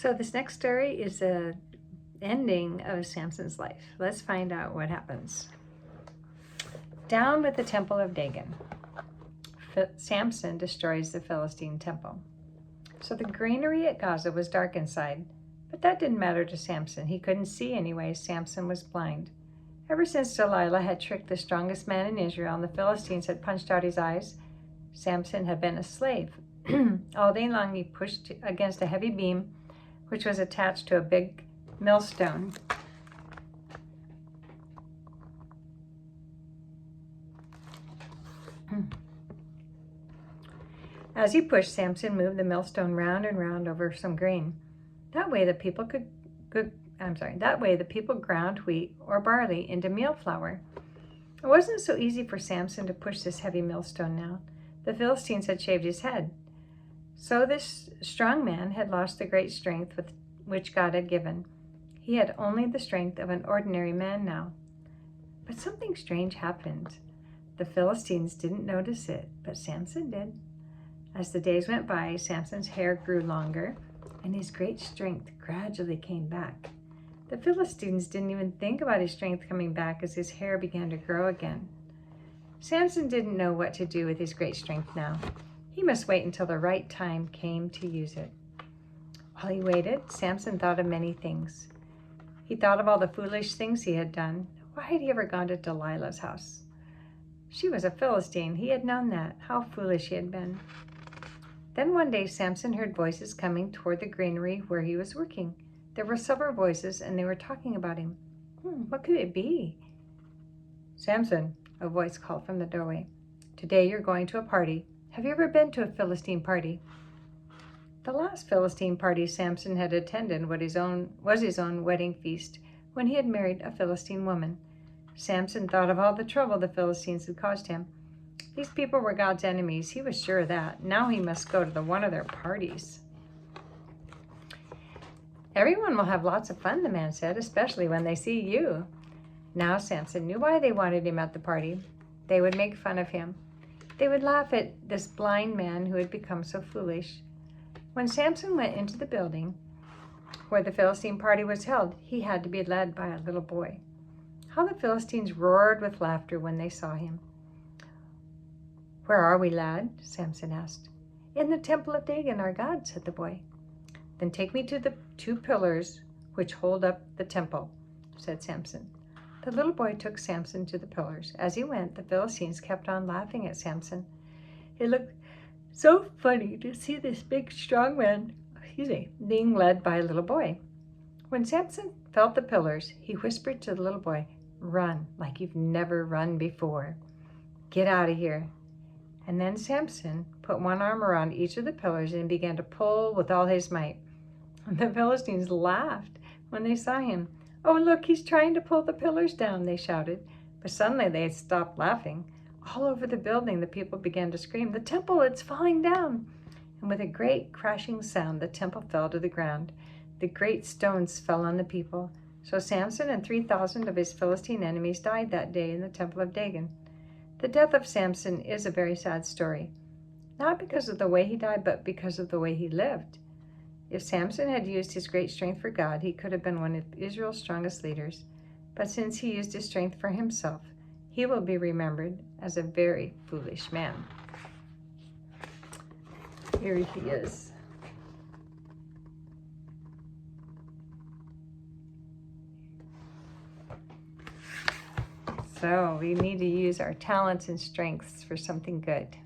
So this next story is the ending of Samson's life. Let's find out what happens. Down with the temple of Dagon. Samson destroys the Philistine temple. So the granary at Gaza was dark inside, but that didn't matter to Samson. He couldn't see anyway. Samson was blind. Ever since Delilah had tricked the strongest man in Israel and the Philistines had punched out his eyes, Samson had been a slave. All day long he pushed against a heavy beam which was attached to a big millstone. As he pushed, Samson moved the millstone round and round over some grain. That way the people ground wheat or barley into meal flour. It wasn't so easy for Samson to push this heavy millstone now. The Philistines had shaved his head. So this strong man had lost the great strength which God had given. He had only the strength of an ordinary man now. But something strange happened. The Philistines didn't notice it, but Samson did. As the days went by, Samson's hair grew longer, and his great strength gradually came back. The Philistines didn't even think about his strength coming back as his hair began to grow again. Samson didn't know what to do with his great strength now. He must wait until the right time came to use it. While he waited, Samson thought of many things. He thought of all the foolish things he had done. Why had he ever gone to Delilah's house? She was a Philistine. He had known that. How foolish he had been. Then one day Samson heard voices coming toward the granary where he was working. There were several voices, and they were talking about him. What could it be? "Samson," a voice called from the doorway. "Today you're going to a party. Have you ever been to a Philistine party?" The last Philistine party Samson had attended was his own wedding feast when he had married a Philistine woman. Samson thought of all the trouble the Philistines had caused him. These people were God's enemies. He was sure of that. Now he must go to one of their parties. "Everyone will have lots of fun," the man said, "especially when they see you." Now Samson knew why they wanted him at the party. They would make fun of him. They would laugh at this blind man who had become so foolish. When Samson went into the building where the Philistine party was held, he had to be led by a little boy. How the Philistines roared with laughter when they saw him. "Where are we, lad?" Samson asked. "In the temple of Dagon, our God," said the boy. "Then take me to the 2 pillars which hold up the temple," said Samson. The little boy took Samson to the pillars. As he went, the Philistines kept on laughing at Samson. It looked so funny to see this big, strong man, being led by a little boy. When Samson felt the pillars, he whispered to the little boy, "Run like you've never run before. Get out of here." And then Samson put one arm around each of the pillars and began to pull with all his might. The Philistines laughed when they saw him. "Oh, look, he's trying to pull the pillars down," they shouted. But suddenly they had stopped laughing. All over the building, the people began to scream, "The temple, it's falling down!" And with a great crashing sound, the temple fell to the ground. The great stones fell on the people. So Samson and 3,000 of his Philistine enemies died that day in the temple of Dagon. The death of Samson is a very sad story, not because of the way he died, but because of the way he lived. If Samson had used his great strength for God, he could have been one of Israel's strongest leaders. But since he used his strength for himself, he will be remembered as a very foolish man. Here he is. So we need to use our talents and strengths for something good.